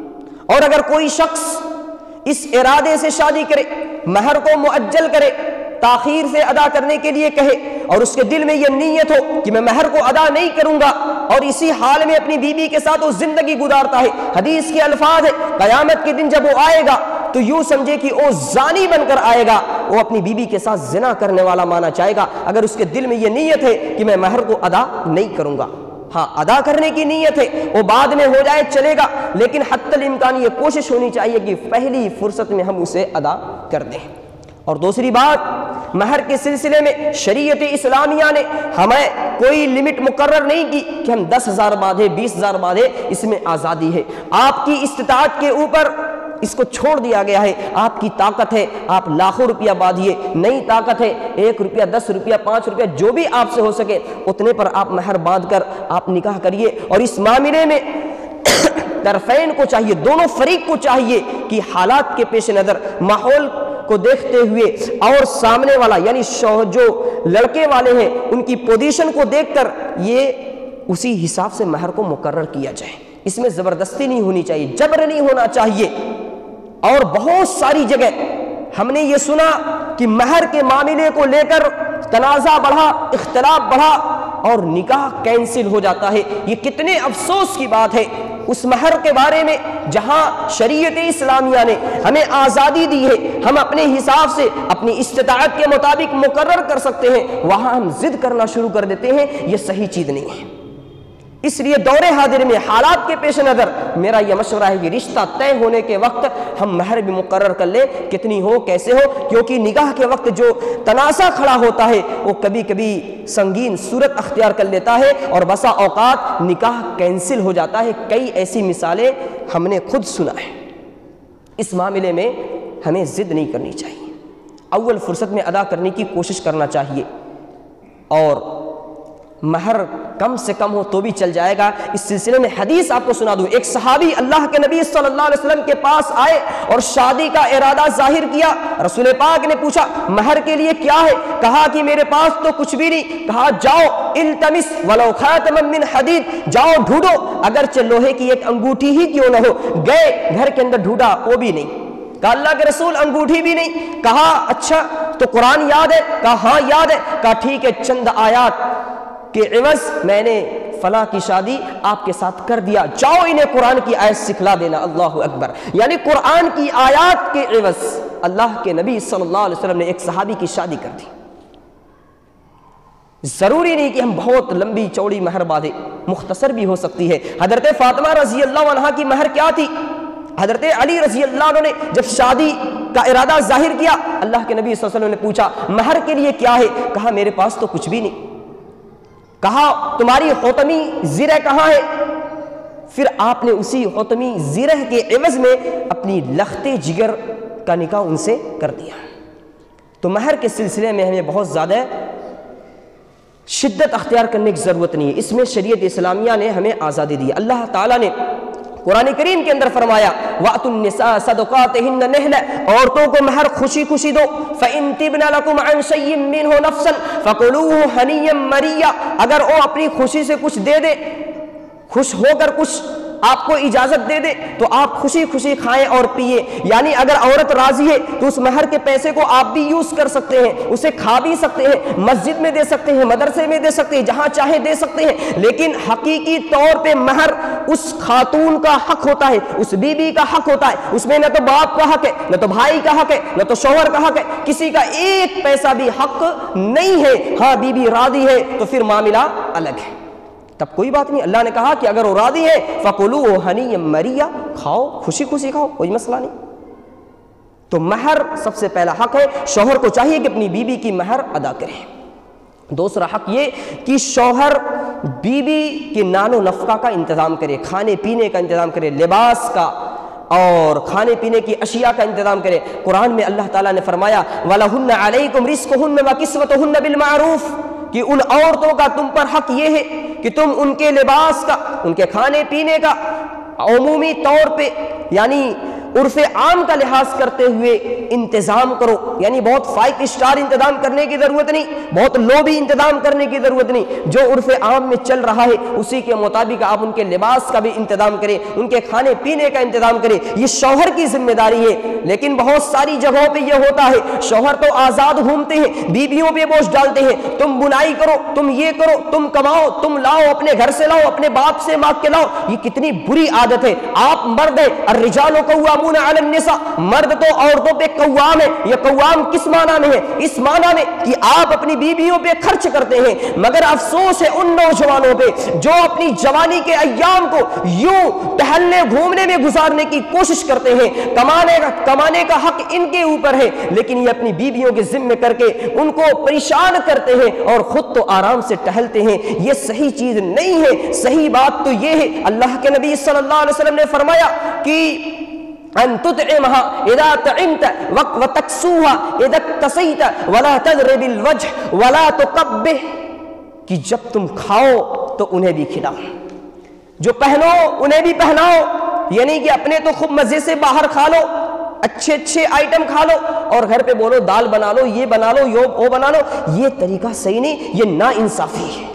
اور اگر کوئی شخص اس ارادے سے شادی کرے, مہر کو معجل کرے, تاخیر سے ادا کرنے کے لیے کہے, اور اس کے دل میں یہ نیت ہو کہ میں مہر کو ادا نہیں کروں گا, اور اسی حال میں اپنی بیوی کے ساتھ وہ زندگی گزارتا ہے, حدیث کے الفاظ ہے قیامت کے دن جب وہ آئے گا تو یوں سمجھے کہ وہ زانی بن کر آئے گا, وہ اپنی بیوی کے ساتھ زنا کرنے والا مانا جائے گا, اگر اس کے دل میں یہ نیت ہے کہ میں مہر کو ادا نہیں کروں گا. ہاں ادا کرنے کی نیت ہے, وہ بعد میں ہو جائے چلے گا, لیکن حتی الامکان یہ کوشش ہونی چاہیے کہ پہلی فرصت میں ہم اسے ادا کر دیں. اور دوسری بات, مہر کے سلسلے میں شریعت اسلامیہ نے ہمیں کوئی لمٹ مقرر نہیں کی کہ ہم 10,000 باندھے 20,000 باندھے, اس میں آزادی ہے. آپ کی استطاعت کے اوپر اس کو چھوڑ دیا گیا ہے. آپ کی طاقت ہے آپ لاکھوں روپیہ باندھیے, نہیں طاقت ہے 1 روپیہ 10 روپیہ 5 روپیہ جو بھی آپ سے ہو سکے اتنے پر آپ مہر باندھ کر آپ نکاح کریے. اور اس معاملے میں طرفین کو چاہیے, دونوں فریق کو چاہیے کہ حالات کے پیش نظر, ماحول کو دیکھتے ہوئے, اور سامنے والا یعنی جو لڑکے والے ہیں ان کی پوزیشن کو دیکھ کر یہ اسی حساب سے مہر کو مقرر کیا جائے. اس میں زبردستی نہیں ہونی چاہیے, جبر نہیں ہونا چاہیے. اور بہت ساری جگہ ہم نے یہ سنا کہ مہر کے معاملے کو لے کر تنازع بڑھا, اختلاف بڑھا اور نکاح کینسل ہو جاتا ہے. یہ کتنے افسوس کی بات ہے. اس مہر کے بارے میں جہاں شریعت اسلامیہ نے ہمیں آزادی دی ہے, ہم اپنے حساب سے اپنی استطاعت کے مطابق مقرر کر سکتے ہیں, وہاں ہم ضد کرنا شروع کر دیتے ہیں. یہ صحیح چیز نہیں ہے. اس لیے دور حاضر میں حالات کے پیش نظر میرا یہ مشورہ ہے کہ رشتہ طے ہونے کے وقت ہم مہر بھی مقرر کر لیں, کتنی ہو کیسے ہو, کیونکہ نکاح کے وقت جو تنازع کھڑا ہوتا ہے وہ کبھی کبھی سنگین صورت اختیار کر لیتا ہے اور بسا اوقات نکاح کینسل ہو جاتا ہے. کئی ایسی مثالیں ہم نے خود سنا ہے. اس معاملے میں ہمیں ضد نہیں کرنی چاہیے, اول فرصت میں ادا کرنے کی کوشش کرنا چاہیے, اور مہر کم سے کم ہو تو بھی چل جائے گا. اس سلسلے میں حدیث آپ کو سنا دوں. ایک صحابی اللہ کے نبی صلی اللہ علیہ وسلم کے پاس آئے اور شادی کا ارادہ ظاہر کیا. رسول پاک نے پوچھا مہر کے لیے کیا ہے؟ کہا کہ میرے پاس تو کچھ بھی نہیں. کہا جاؤ التمس ولو خاتما من حدید, جاؤ ڈھونڈو اگرچہ لوہے کی ایک انگوٹھی ہی کیوں نہ ہو. گئے گھر کے اندر ڈھونڈا, وہ بھی نہیں. کہا اللہ کے رسول انگوٹھی بھی نہیں. کہا اچھا تو قرآن یاد ہے؟ کہا ہاں یاد ہے. کہا ٹھیک ہے, چند آیات کہ عوض میں نے فلاں کی شادی آپ کے ساتھ کر دیا, جاؤ انہیں قرآن کی آیت سکھلا دینا. اللہ اکبر. یعنی قرآن کی آیات کے عوض اللہ کے نبی صلی اللہ علیہ وسلم نے ایک صحابی کی شادی کر دی. ضروری نہیں کہ ہم بہت لمبی چوڑی مہر باندھیں, مختصر بھی ہو سکتی ہے. حضرت فاطمہ رضی اللہ عنہا کی مہر کیا تھی؟ حضرت علی رضی اللہ عنہ نے جب شادی کا ارادہ ظاہر کیا, اللہ کے نبی صلی اللہ علیہ وسلم نے پوچھا مہر کے لیے کیا ہے؟ کہا میرے پاس تو کچھ بھی نہیں. کہا تمہاری حوتمی زرہ کہاں ہے؟ پھر آپ نے اسی حوتمی زرہ کے عوض میں اپنی لخت جگر کا نکاح ان سے کر دیا. تو مہر کے سلسلے میں ہمیں بہت زیادہ شدت اختیار کرنے کی ضرورت نہیں ہے. اس میں شریعت اسلامیہ نے ہمیں آزادی دی. اللہ تعالیٰ نے قرآن کریم کے اندر فرمایا وَأْتُوا النِّسَاءَ صَدُقَاتِهِنَّ نِحْلَةً, عورتوں کو مہر خوشی خوشی دو. فَإِن تِبْنَ لَكُمْ عَنْ شَيْءٍ مِّنْهُ نَفْسًا فَكُلُوهُ هَنِيًّا مَرِيًّا, اگر وہ اپنی خوشی سے کچھ دے دے, خوش ہو کر کچھ آپ کو اجازت دے دے تو آپ خوشی خوشی کھائیں اور پیئے. یعنی اگر عورت راضی ہے تو اس مہر کے پیسے کو آپ بھی یوز کر سکتے ہیں, اسے کھا بھی سکتے ہیں, مسجد میں دے سکتے ہیں, مدرسے میں دے سکتے ہیں, جہاں چاہے دے سکتے ہیں. لیکن حقیقی طور پہ مہر اس خاتون کا حق ہوتا ہے, اس بیوی کا حق ہوتا ہے. اس میں نہ تو باپ کا حق ہے, نہ تو بھائی کا حق ہے, نہ تو شوہر کا حق ہے, کسی کا ایک پیسہ بھی حق نہیں ہے. ہاں بیوی راضی ہے تو پھر معاملہ الگ ہے, تب کوئی بات نہیں. اللہ نے کہا کہ اگر وہ راضی ہے فَقُلُوهُ هَنِيًّا مَرِيًّا, کھاؤ خوشی خوشی کھاؤ, کوئی مسئلہ نہیں. تو مہر سب سے پہلا حق ہے, شوہر کو چاہیے کہ اپنی بیوی کی مہر ادا کرے. دوسرا حق یہ کہ شوہر بیوی کے نان و نفقہ کا انتظام کرے, کھانے پینے کا انتظام کرے, لباس کا, اور کھانے پینے کی اشیاء کا انتظام کرے۔ قرآن میں اللہ تعالیٰ نے فرمایا وَلَهُنَّ عَلَيْكُمْ رِزْقُهُنَّ وَكِسْوَتُهُنَّ بِالْمَعْرُوفِ کہ ان عورتوں کا تم پر حق یہ ہے کہ تم ان کے لباس کا، ان کے کھانے پینے کا عمومی طور پہ یعنی عرف عام کا لحاظ کرتے ہوئے انتظام کرو۔ یعنی بہت 5 اسٹار انتظام کرنے کی ضرورت نہیں، بہت لو بھی انتظام کرنے کی ضرورت نہیں، جو عرف عام میں چل رہا ہے اسی کے مطابق آپ ان کے لباس کا بھی انتظام کریں، ان کے کھانے پینے کا انتظام کریں۔ یہ شوہر کی ذمہ داری ہے، لیکن بہت ساری جگہوں پہ یہ ہوتا ہے شوہر تو آزاد گھومتے ہیں، بیویوں پہ بوجھ ڈالتے ہیں، تم بنائی کرو، تم یہ کرو، تم کماؤ، تم لاؤ، اپنے گھر سے لاؤ، اپنے باپ سے مانگ کے لاؤ۔ یہ کتنی بری عادت ہے۔ آپ مرد ہیں، الرجال قوامون علی النساء، مرد تو عورتوں پہ قوام ہے۔ یہ قوام کس معنی میں ہے؟ اس معنی میں کہ آپ اپنی بیویوں پہ خرچ کرتے ہیں، مگر افسوس ہے ان نوجوانوں پہ جو اپنی جوانی کے ایام کو یوں ٹہلنے گھومنے میں گزارنے کی کوشش کرتے ہیں۔ کمانے کا حق ان کے اوپر ہے، لیکن یہ اپنی بیویوں کے ذمہ کر کے ان کو پریشان کرتے ہیں اور خود تو آرام سے ٹہلتے ہیں۔ یہ صحیح چیز نہیں ہے۔ صحیح بات تو یہ ہے، اللہ کے نبی صلی اللہ علیہ وسلم نے فرمایا کہ ان تطعمها اذا طعمت وتكسوها اذا اكتسيت ولا تضرب الوجه ولا تقبح، کہ جب تم کھاؤ تو انہیں بھی کھلاؤ، جو پہنو انہیں بھی پہناؤ۔ یعنی کہ اپنے تو خوب مزے سے باہر کھا لو، اچھے آئٹم کھا لو، اور گھر پہ بولو دال بنا لو، یہ بنا لو، وہ بنا لو۔ یہ طریقہ صحیح نہیں، یہ ناانصافی ہے۔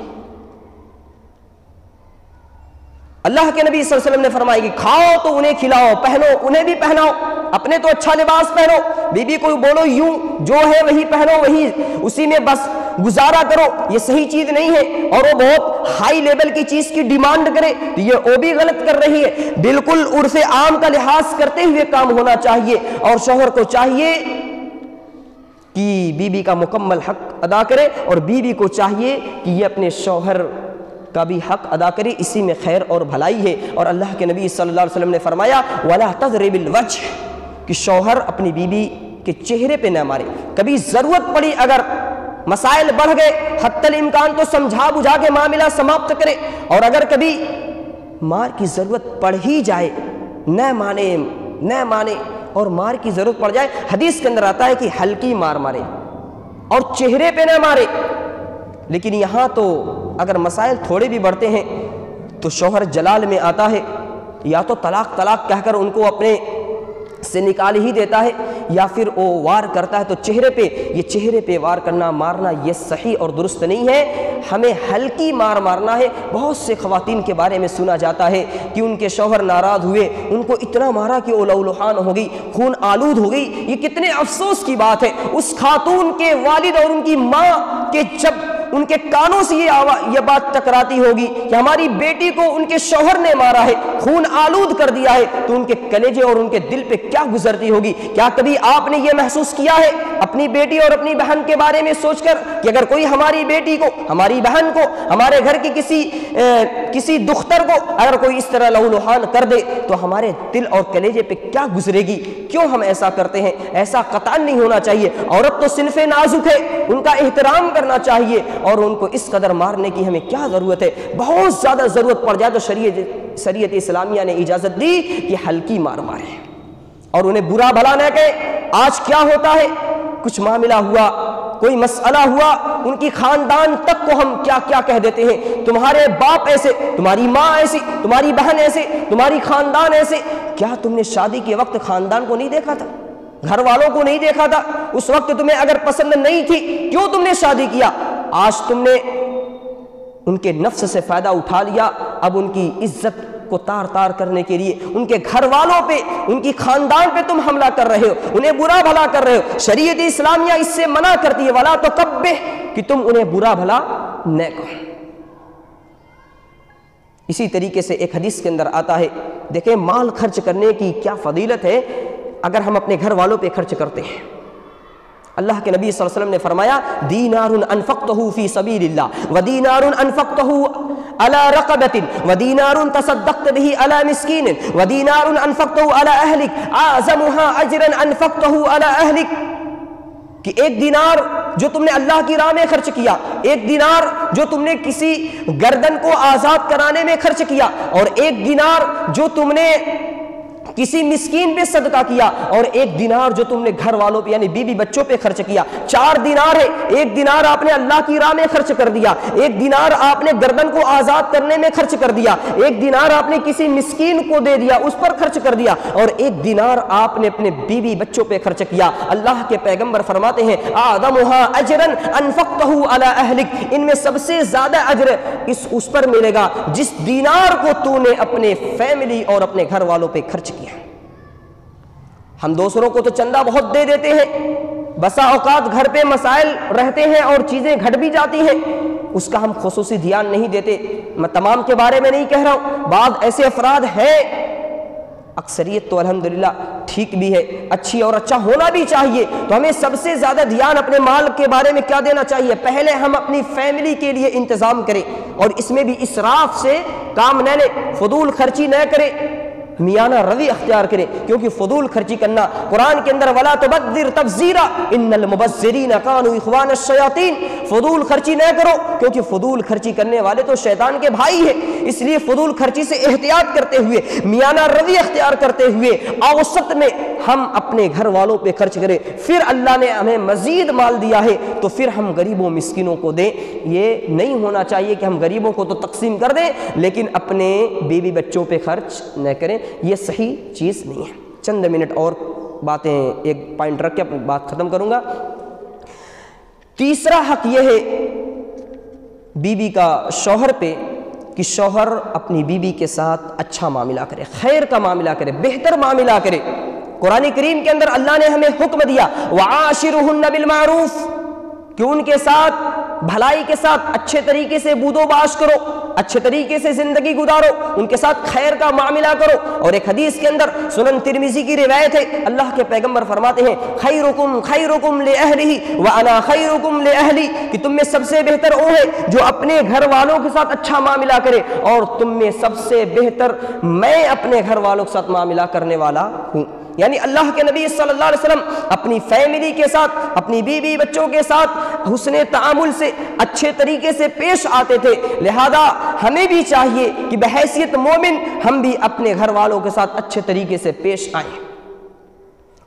اللہ کے نبی صلی اللہ علیہ وسلم نے فرمایا کہ کھاؤ تو انہیں کھلاؤ، پہنو انہیں بھی پہناؤ، اپنے تو اچھا لباس پہنو، بیوی کو بولو یوں جو ہے وہی پہنو، وہی اسی میں بس گزارا کرو۔ یہ صحیح چیز نہیں ہے، اور وہ بہت ہائی لیول کی چیز کی ڈیمانڈ کرے تو یہ وہ بھی غلط کر رہی ہے۔ بالکل عرف عام کا لحاظ کرتے ہوئے کام ہونا چاہیے، اور شوہر کو چاہیے کہ بیوی کا مکمل حق ادا کرے، اور بیوی کو چاہیے کہ یہ اپنے شوہر کا بھی حق ادا کرے، اسی میں خیر اور بھلائی ہے۔ اور اللہ کے نبی صلی اللہ علیہ وسلم نے فرمایا وَلَا تَضْرِبِ الْوَجْهِ کہ شوہر اپنی بیوی کے چہرے پہ نہ مارے۔ کبھی ضرورت پڑی، اگر مسائل بڑھ گئے، حتی الامکان تو سمجھا بجھا کے معاملہ سماپت کرے، اور اگر کبھی مار کی ضرورت پڑ ہی جائے نہ مانے اور مار کی ضرورت پڑ جائے، حدیث کے اندر آتا ہے کہ ہلکی مار مارے اور چہرے پہ نہ مارے۔ لیکن یہاں تو اگر مسائل تھوڑے بھی بڑھتے ہیں تو شوہر جلال میں آتا ہے، یا تو طلاق کہہ کر ان کو اپنے سے نکال ہی دیتا ہے، یا پھر وہ وار کرتا ہے تو چہرے پہ وار کرنا، مارنا یہ صحیح اور درست نہیں ہے۔ ہمیں ہلکی مار مارنا ہے۔ بہت سے خواتین کے بارے میں سنا جاتا ہے کہ ان کے شوہر ناراض ہوئے، ان کو اتنا مارا کہ وہ لہولہان ہو گئی، خون آلود ہو گئی۔ یہ کتنے افسوس کی بات ہے اس خاتون کے والد اور ان کی ماں کے، جب ان کے کانوں سے یہ بات ٹکراتی ہوگی کہ ہماری بیٹی کو ان کے شوہر نے مارا ہے، خون آلود کر دیا ہے، تو ان کے کلیجے اور ان کے دل پہ کیا گزرتی ہوگی۔ کیا کبھی آپ نے یہ محسوس کیا ہے اپنی بیٹی اور اپنی بہن کے بارے میں سوچ کر کہ اگر کوئی ہماری بیٹی کو، ہماری بہن کو، ہمارے گھر کی کسی دختر کو اگر کوئی اس طرح لہولہان کر دے تو ہمارے دل اور کلیجے پہ کیا گزرے گی؟ کیوں ہم ایسا کرتے ہیں؟ ایسا قطعاً نہیں ہونا چاہیے۔ عورت تو صنف نازک ہے، ان کا احترام کرنا چاہیے، اور ان کو اس قدر مارنے کی ہمیں کیا ضرورت ہے؟ بہت زیادہ ضرورت پڑ جائے تو شریعت اسلامیہ نے اجازت دی کہ ہلکی مار مارے اور انہیں برا بھلا نہ کہے۔ آج کیا ہوتا ہے، کچھ معاملہ ہوا، کوئی مسئلہ ہوا، ان کی خاندان تک کو ہم کیا کیا کہہ دیتے ہیں، تمہارے باپ ایسے، تمہاری ماں ایسی، تمہاری بہن ایسے، تمہاری خاندان ایسے۔ کیا تم نے شادی کے وقت خاندان کو نہیں دیکھا تھا؟ گھر والوں کو نہیں دیکھا تھا؟ اس وقت تمہیں اگر پسند نہیں تھی کیوں تم نے شادی کیا؟ آج تم نے ان کے نفس سے فائدہ اٹھا لیا، اب ان کی عزت کو تار کرنے کے لیے ان کے گھر والوں پہ، ان کی خاندان پہ تم حملہ کر رہے ہو، انہیں برا بھلا کر رہے ہو۔ شریعت اسلامیہ اس سے منع کرتی ہے وَلَا تُقَبِّحْ کہ تم انہیں برا بھلا نہ کہو۔ اسی طریقے سے ایک حدیث کے اندر آتا ہے، دیکھیں مال خرچ کرنے کی کیا فضیلت ہے اگر ہم اپنے گھر والوں پہ خرچ کرتے ہیں۔ اللہ کے نبی صلی اللہ علیہ وسلم نے فرمایا دینار انفقتہ فی سبیل اللہ ودینار انفقتہ علی رقبۃ ودینار تصدقت به علی مسکین ودینار انفقتہ علی اہلک اعظمها اجرا انفقتہ علی اہلک، کہ ایک دینار جو تم نے اللہ کی راہ میں خرچ کیا، ایک دینار جو تم نے کسی گردن کو آزاد کرانے میں خرچ کیا، اور ایک دینار جو تم نے کسی مسکین پہ صدقہ کیا، اور 1 دینار جو تم نے گھر والوں پہ یعنی بیوی بچوں پہ خرچ کیا، 4 دینار ہے، 1 دینار آپ نے اللہ کی راہ میں خرچ کر دیا، 1 دینار آپ نے گردن کو آزاد کرنے میں خرچ کر دیا، 1 دینار آپ نے کسی مسکین کو دے دیا، اس پر خرچ کر دیا، اور 1 دینار آپ نے اپنے بیوی بچوں پہ خرچ کیا۔ اللہ کے پیغمبر فرماتے ہیں اعظمها اجرا انفقته على اهلك، ان میں سب سے زیادہ اجر اس پر ملے گا جس دینار کو تو نے اپنے فیملی اور اپنے گھر والوں پہ خرچ کیا۔ ہم دوسروں کو تو چندہ بہت دے دیتے ہیں، بسا اوقات گھر پہ مسائل رہتے ہیں اور چیزیں گھٹ بھی جاتی ہیں، اس کا ہم خصوصی دھیان نہیں دیتے۔ میں تمام کے بارے میں نہیں کہہ رہا ہوں، بعض ایسے افراد ہیں، اکثریت تو الحمدللہ ٹھیک بھی ہے، اچھی اور اچھا ہونا بھی چاہیے، تو ہمیں سب سے زیادہ دھیان اپنے مال کے بارے میں کیا دینا چاہیے؟ پہلے ہم اپنی فیملی کے لیے انتظام کریں، اور اس میں بھی اسراف سے کام نہ لیں، فضول خرچی نہ کریں، میانہ روی اختیار کریں، کیونکہ فضول خرچی کرنا قرآن کے اندر وَلَا تُبَذِّرْ تَبْذِيرًا إِنَّ الْمُبَذِّرِينَ كَانُوا إِخْوَانَ الشَّيَاطِينَ، فضول خرچی نہ کرو، کیونکہ فضول خرچی کرنے والے تو شیطان کے بھائی ہیں، اس لیے فضول خرچی سے احتیاط کرتے ہوئے، میانہ روی اختیار کرتے ہوئے اوسط میں ہم اپنے گھر والوں پہ خرچ کریں۔ پھر اللہ نے ہمیں مزید مال دیا ہے تو پھر ہم غریبوں مسکینوں کو دیں۔ یہ نہیں ہونا چاہیے کہ ہم غریبوں کو تو تقسیم کر دیں لیکن اپنے بیوی بچوں پہ خرچ نہ کریں، یہ صحیح چیز نہیں ہے۔ چند منٹ اور باتیں ایک پوائنٹ رکھ کے اپنی بات ختم کروں گا۔ تیسرا حق یہ ہے بیوی کا شوہر پہ کہ شوہر اپنی بیوی کے ساتھ اچھا معاملہ کرے، خیر کا معاملہ کرے، بہتر معاملہ کرے۔ قرآن کریم کے اندر اللہ نے ہمیں حکم دیا وَعَاشِرُهُنَّ بِالْمَعْرُوفِ کہ ان کے ساتھ بھلائی کے ساتھ اچھے طریقے سے بود و باش کرو، اچھے طریقے سے زندگی گزارو، ان کے ساتھ خیر کا معاملہ کرو۔ اور ایک حدیث کے اندر سنن ترمذی کی روایت ہے، اللہ کے پیغمبر فرماتے ہیں خیرکم خیرکم لأہلہ وأنا خیرکم لأہلی، کہ تم میں سب سے بہتر وہ ہے جو اپنے گھر والوں کے ساتھ اچھا معاملہ کرے، اور تم میں سب سے بہتر میں اپنے گھر والوں کے ساتھ معاملہ کرنے والا ہوں۔ یعنی اللہ کے نبی صلی اللہ علیہ وسلم اپنی فیملی کے ساتھ، اپنی بیوی بچوں کے ساتھ حسن تعامل سے اچھے طریقے سے پیش آتے تھے، لہذا ہمیں بھی چاہیے کہ بحیثیت مومن ہم بھی اپنے گھر والوں کے ساتھ اچھے طریقے سے پیش آئیں۔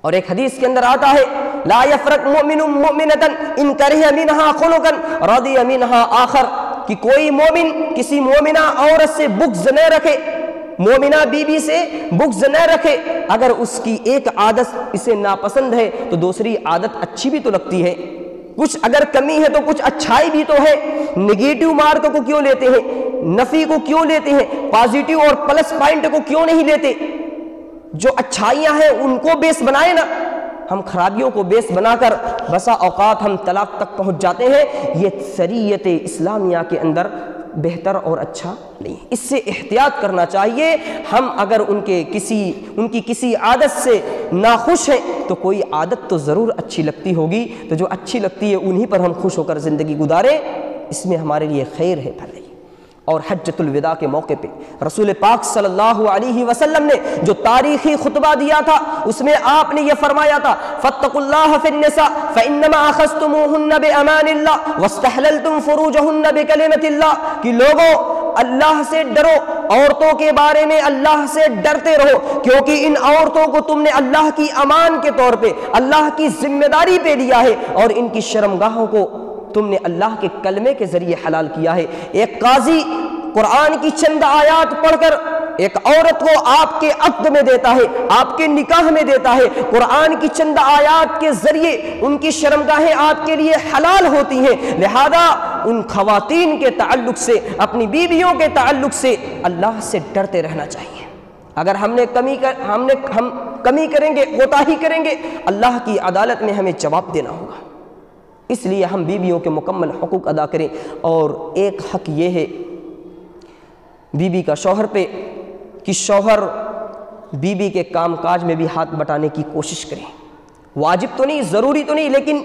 اور ایک حدیث کے اندر آتا ہے لا یفرق مؤمن مؤمنۃ ان کرہ منہا خلقا رضی منہا آخر، کہ کوئی مومن کسی مومنہ عورت سے بغض نہ رکھے، مومنہ بیوی سے بغض نہ رکھے، اگر اس کی ایک عادت اسے ناپسند ہے تو دوسری عادت اچھی بھی تو لگتی ہے، کچھ اگر کمی ہے تو کچھ اچھائی بھی تو ہے۔ نگیٹو مارک کو کیوں لیتے ہیں، نفی کو کیوں لیتے ہیں، پازیٹیو اور پلس پوائنٹ کو کیوں نہیں لیتے؟ جو اچھائیاں ہیں ان کو بیس بنائے نا، ہم خرابیوں کو بیس بنا کر بسا اوقات ہم طلاق تک پہنچ جاتے ہیں۔ یہ شریعت اسلامیہ کے اندر بہتر اور اچھا نہیں، اس سے احتیاط کرنا چاہیے۔ ہم اگر ان کی کسی عادت سے ناخوش ہیں تو کوئی عادت تو ضرور اچھی لگتی ہوگی، تو جو اچھی لگتی ہے انہی پر ہم خوش ہو کر زندگی گزاریں، اس میں ہمارے لیے خیر ہے بھلائی۔ اور حجۃ الوداع کے موقع پہ رسول پاک صلی اللہ علیہ وسلم نے جو تاریخی خطبہ دیا تھا اس میں آپ نے یہ فرمایا تھا فاتقوا اللہ فی النساء فانما اخذتموهن بامان اللہ واستحللتم فروجهن بکلمۃ اللہ، کہ لوگوں اللہ سے ڈرو، عورتوں کے بارے میں اللہ سے ڈرتے رہو، کیونکہ ان عورتوں کو تم نے اللہ کی امان کے طور پہ، اللہ کی ذمہ داری پہ لیا ہے، اور ان کی شرمگاہوں کو تم نے اللہ کے کلمے کے ذریعے حلال کیا ہے۔ ایک قاضی قرآن کی چند آیات پڑھ کر ایک عورت کو آپ کے عقد میں دیتا ہے، آپ کے نکاح میں دیتا ہے، قرآن کی چند آیات کے ذریعے ان کی شرمگاہیں آپ کے لیے حلال ہوتی ہیں، لہذا ان خواتین کے تعلق سے، اپنی بیویوں کے تعلق سے اللہ سے ڈرتے رہنا چاہیے۔ اگر ہم کمی کریں گے، کوتاہی کریں گے، اللہ کی عدالت میں ہمیں جواب دینا ہوگا۔ اس لیے ہم بیویوں کے مکمل حقوق ادا کریں۔ اور ایک حق یہ ہے بیوی کا شوہر پہ کہ شوہر بیوی کے کام کاج میں بھی ہاتھ بٹانے کی کوشش کریں، واجب تو نہیں، ضروری تو نہیں، لیکن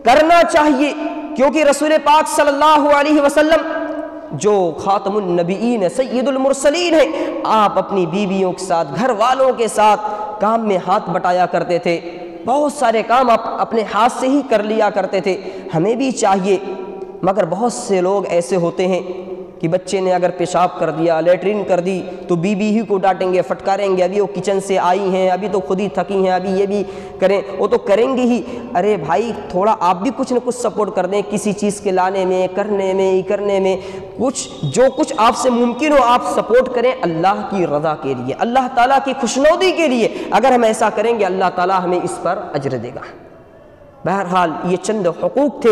کرنا چاہیے، کیونکہ رسول پاک صلی اللہ علیہ وسلم جو خاتم النبیین سید المرسلین ہیں، آپ اپنی بیویوں کے ساتھ، گھر والوں کے ساتھ کام میں ہاتھ بٹایا کرتے تھے، بہت سارے کام آپ اپنے ہاتھ سے ہی کر لیا کرتے تھے۔ ہمیں بھی چاہیے، مگر بہت سے لوگ ایسے ہوتے ہیں کہ بچے نے اگر پیشاب کر دیا، لیٹرین کر دی تو بیوی ہی کو ڈانٹیں گے، پھٹکاریں گے، ابھی وہ کچن سے آئی ہیں، ابھی تو خود ہی تھکی ہیں، ابھی یہ بھی کریں، وہ تو کریں گی ہی۔ ارے بھائی تھوڑا آپ بھی کچھ نہ کچھ سپورٹ کر دیں، کسی چیز کے لانے میں، کرنے میں کچھ جو کچھ آپ سے ممکن ہو آپ سپورٹ کریں اللہ کی رضا کے لیے، اللہ تعالیٰ کی خوشنودی کے لیے۔ اگر ہم ایسا کریں گے اللہ تعالیٰ ہمیں اس پر اجر دے گا۔ بہرحال یہ چند حقوق تھے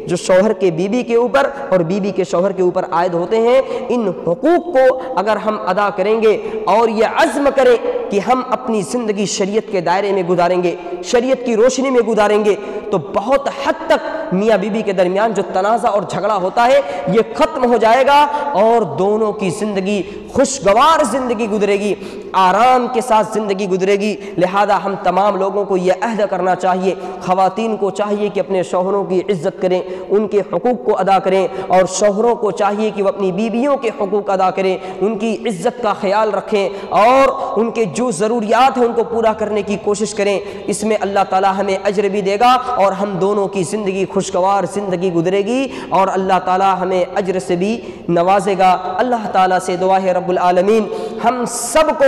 جو شوہر کے بیوی کے اوپر اور بیوی کے شوہر کے اوپر عائد ہوتے ہیں۔ ان حقوق کو اگر ہم ادا کریں گے اور یہ عزم کریں کہ ہم اپنی زندگی شریعت کے دائرے میں گزاریں گے، شریعت کی روشنی میں گزاریں گے، تو بہت حد تک میاں بیوی کے درمیان جو تنازع اور جھگڑا ہوتا ہے یہ ختم ہو جائے گا اور دونوں کی زندگی خوشگوار زندگی گزرے گی، آرام کے ساتھ زندگی گزرے گی۔ لہذا ہم تمام لوگوں کو یہ عہد کرنا چاہیے، خواتین کو چاہیے کہ اپنے شوہروں کی عزت کریں، ان کے حقوق کو ادا کریں، اور شوہروں کو چاہیے کہ وہ اپنی بیویوں کے حقوق ادا کریں، ان کی عزت کا خیال رکھیں اور ان کے جو ضروریات ہیں ان کو پورا کرنے کی کوشش کریں۔ اس میں اللہ تعالیٰ ہمیں اجر بھی دے گا اور ہم دونوں کی زندگی خوشگوار زندگی گزرے گی اور اللہ تعالیٰ ہمیں اجر سے بھی نوازے گا۔ اللہ تعالیٰ سے دعا ہے رب العالمین ہم سب کو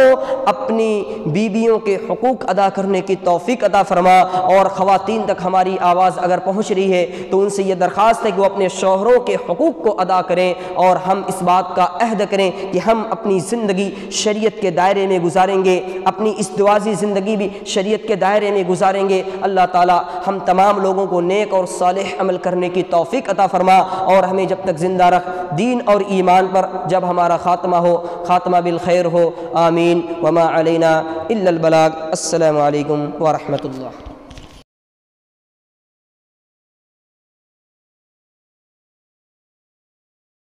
اپنی بیویوں کے حقوق ادا کرنے کی توفیق عطا فرما، اور خواتین تک ہماری آواز اگر پہنچ رہی ہے تو ان سے یہ درخواست ہے کہ وہ اپنے شوہروں کے حقوق کو ادا کریں اور ہم اس بات کا عہد کریں کہ ہم اپنی زندگی شریعت کے دائرے میں گزاریں گے، اپنی ازدواجی زندگی بھی شریعت کے دائرے میں گزاریں گے۔ اللہ تعالی ہم تمام لوگوں کو نیک اور صالح عمل کرنے کی توفیق عطا فرما، اور ہمیں جب تک زندہ رکھ دین اور ایمان پر، جب ہمارا خاتمہ ہو خاتمہ بالخیر ہو، آمین۔ وما علینا الا البلاغ۔ السلام علیکم ورحمۃ اللہ۔